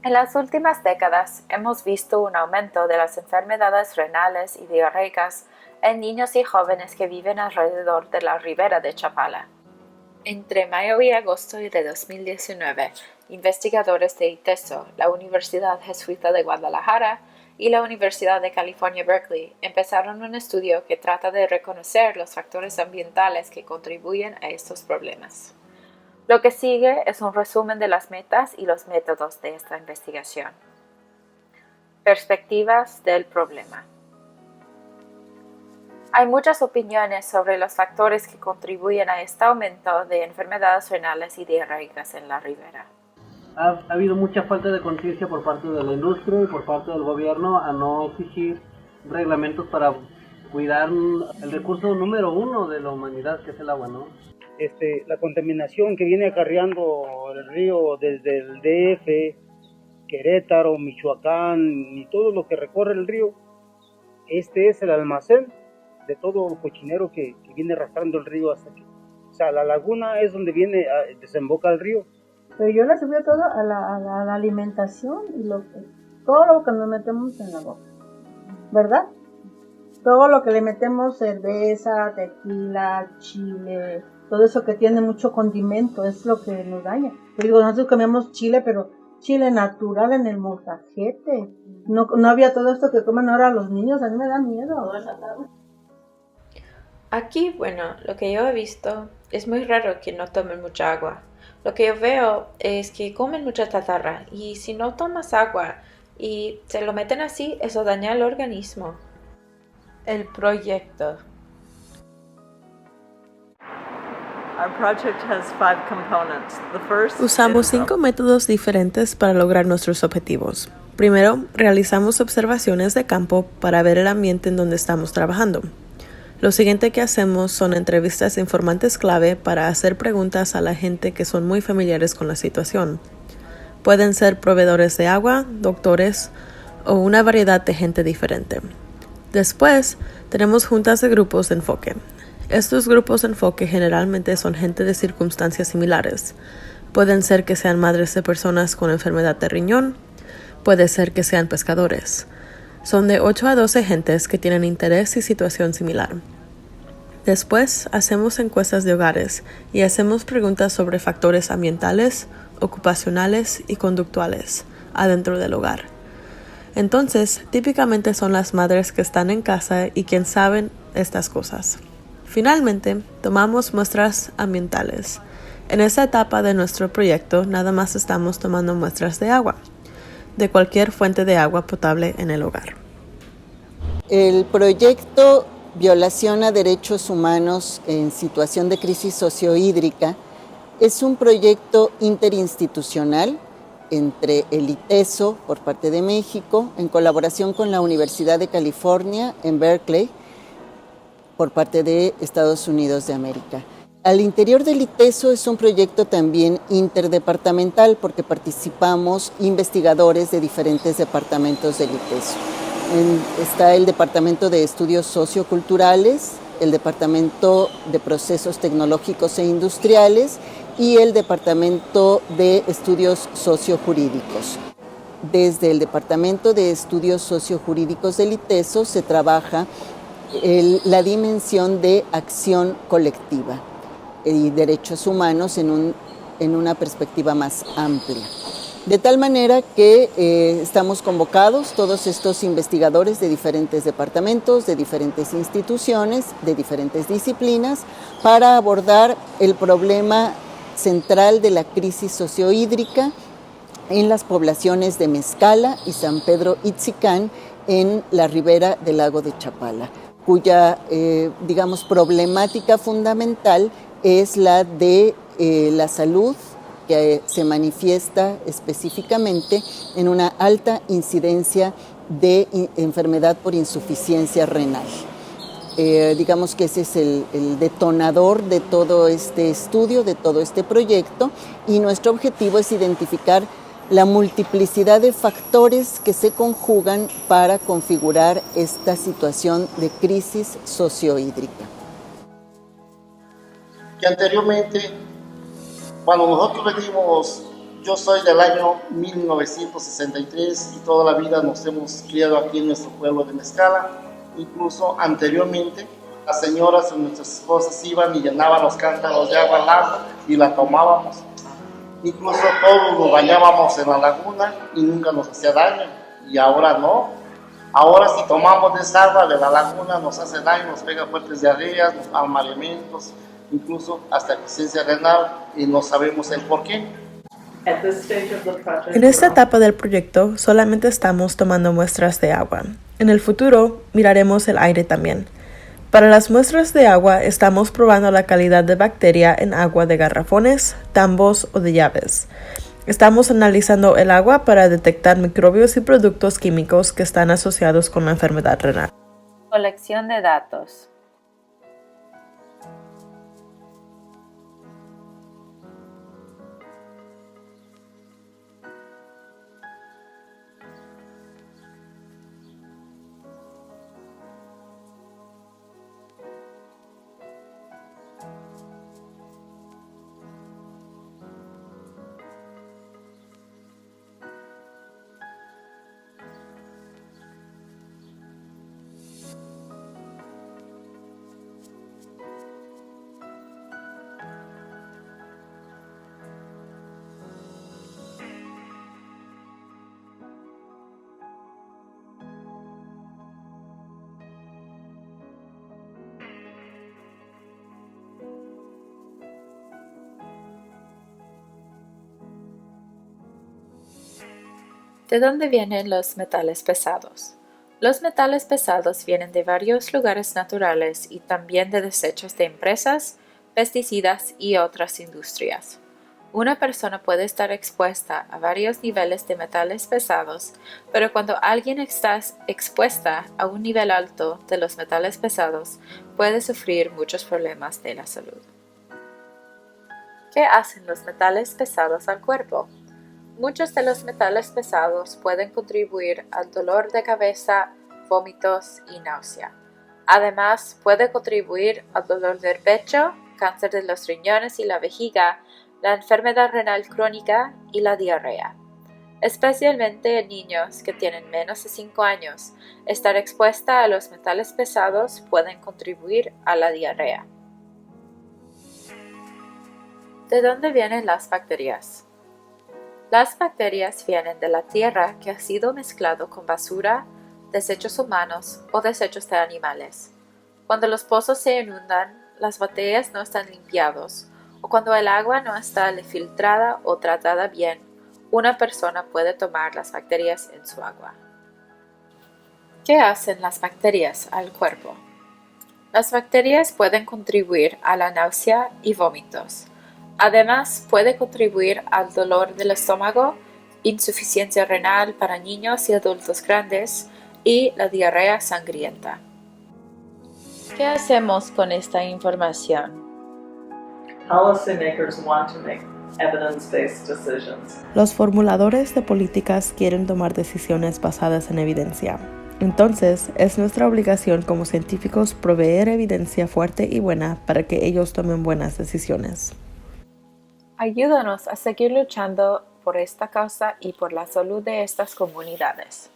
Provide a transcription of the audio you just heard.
En las últimas décadas hemos visto un aumento de las enfermedades renales y diarreicas en niños y jóvenes que viven alrededor de la ribera de Chapala. Entre mayo y agosto de 2019, investigadores de ITESO, la Universidad Jesuita de Guadalajara y la Universidad de California, Berkeley, empezaron un estudio que trata de reconocer los factores ambientales que contribuyen a estos problemas. Lo que sigue es un resumen de las metas y los métodos de esta investigación. Perspectivas del problema. Hay muchas opiniones sobre los factores que contribuyen a este aumento de enfermedades renales y diarreicas en la ribera. Ha habido mucha falta de conciencia por parte de la industria y por parte del gobierno a no exigir reglamentos para cuidar el recurso número uno de la humanidad, que es el agua, ¿no? La contaminación que viene acarreando el río desde el DF, Querétaro, Michoacán y todo lo que recorre el río, es el almacén de todo el cochinero que viene arrastrando el río hasta aquí. O sea, la laguna es donde desemboca el río. Pero yo le subí todo a la alimentación y todo lo que nos metemos en la boca, ¿verdad? Todo lo que le metemos, cerveza, tequila, chile, todo eso que tiene mucho condimento es lo que nos daña. Yo digo, nosotros comemos chile, pero chile natural en el molcajete. No había todo esto que comen ahora los niños, a mí me da miedo. Aquí, lo que yo he visto es muy raro que no tomen mucha agua. Lo que yo veo es que comen mucha chatarra y si no tomas agua y se lo meten así, eso daña el organismo. El proyecto. Usamos 5 métodos diferentes para lograr nuestros objetivos. Primero, realizamos observaciones de campo para ver el ambiente en donde estamos trabajando. Lo siguiente que hacemos son entrevistas de informantes clave para hacer preguntas a la gente que son muy familiares con la situación. Pueden ser proveedores de agua, doctores o una variedad de gente diferente. Después, tenemos juntas de grupos de enfoque. Estos grupos de enfoque generalmente son gente de circunstancias similares. Pueden ser que sean madres de personas con enfermedad de riñón, puede ser que sean pescadores. Son de 8 a 12 gentes que tienen interés y situación similar. Después, hacemos encuestas de hogares y hacemos preguntas sobre factores ambientales, ocupacionales y conductuales adentro del hogar. Entonces, típicamente son las madres que están en casa y quien saben estas cosas. Finalmente, tomamos muestras ambientales. En esta etapa de nuestro proyecto, nada más estamos tomando muestras de agua, de cualquier fuente de agua potable en el hogar. El proyecto Violación a Derechos Humanos en Situación de Crisis Sociohídrica es un proyecto interinstitucional entre el ITESO por parte de México, en colaboración con la Universidad de California en Berkeley, por parte de Estados Unidos de América. Al interior del ITESO es un proyecto también interdepartamental porque participamos investigadores de diferentes departamentos del ITESO. Está el Departamento de Estudios Socioculturales, el Departamento de Procesos Tecnológicos e Industriales y el Departamento de Estudios Sociojurídicos. Desde el Departamento de Estudios Sociojurídicos del ITESO se trabaja la dimensión de acción colectiva y derechos humanos en una perspectiva más amplia. De tal manera que estamos convocados todos estos investigadores de diferentes departamentos, de diferentes instituciones, de diferentes disciplinas, para abordar el problema central de la crisis sociohídrica en las poblaciones de Mezcala y San Pedro Itzicán en la ribera del lago de Chapala, cuya, problemática fundamental es la de la salud, que se manifiesta específicamente en una alta incidencia de enfermedad por insuficiencia renal. Digamos que ese es el detonador de todo este estudio, de todo este proyecto, y nuestro objetivo es identificar la multiplicidad de factores que se conjugan para configurar esta situación de crisis sociohídrica. Que anteriormente, cuando nosotros venimos Yo soy del año 1963 y toda la vida nos hemos criado aquí en nuestro pueblo de Mezcala. Incluso anteriormente, las señoras o nuestras esposas iban y llenaban los cántaros de agua al agua y la tomábamos. Incluso todos nos bañábamos en la laguna y nunca nos hacía daño. Y ahora no. Ahora si tomamos de esa agua de la laguna nos hace daño, nos pega fuertes diarreas, nos da mareamientos, incluso hasta insuficiencia renal y no sabemos el por qué. En esta etapa del proyecto solamente estamos tomando muestras de agua. En el futuro miraremos el aire también. Para las muestras de agua estamos probando la calidad de bacteria en agua de garrafones, tambos o de llaves. Estamos analizando el agua para detectar microbios y productos químicos que están asociados con la enfermedad renal. Colección de datos. ¿De dónde vienen los metales pesados? Los metales pesados vienen de varios lugares naturales y también de desechos de empresas, pesticidas y otras industrias. Una persona puede estar expuesta a varios niveles de metales pesados, pero cuando alguien está expuesta a un nivel alto de los metales pesados, puede sufrir muchos problemas de la salud. ¿Qué hacen los metales pesados al cuerpo? Muchos de los metales pesados pueden contribuir al dolor de cabeza, vómitos y náusea. Además, puede contribuir al dolor del pecho, cáncer de los riñones y la vejiga, la enfermedad renal crónica y la diarrea. Especialmente en niños que tienen menos de 5 años, estar expuesta a los metales pesados pueden contribuir a la diarrea. ¿De dónde vienen las bacterias? Las bacterias vienen de la tierra que ha sido mezclado con basura, desechos humanos o desechos de animales. Cuando los pozos se inundan, las botellas no están limpiados, o cuando el agua no está filtrada o tratada bien, una persona puede tomar las bacterias en su agua. ¿Qué hacen las bacterias al cuerpo? Las bacterias pueden contribuir a la náusea y vómitos. Además, puede contribuir al dolor del estómago, insuficiencia renal para niños y adultos grandes y la diarrea sangrienta. ¿Qué hacemos con esta información? Policymakers want to make evidence-based decisions. Los formuladores de políticas quieren tomar decisiones basadas en evidencia. Entonces, es nuestra obligación como científicos proveer evidencia fuerte y buena para que ellos tomen buenas decisiones. Ayúdanos a seguir luchando por esta causa y por la salud de estas comunidades.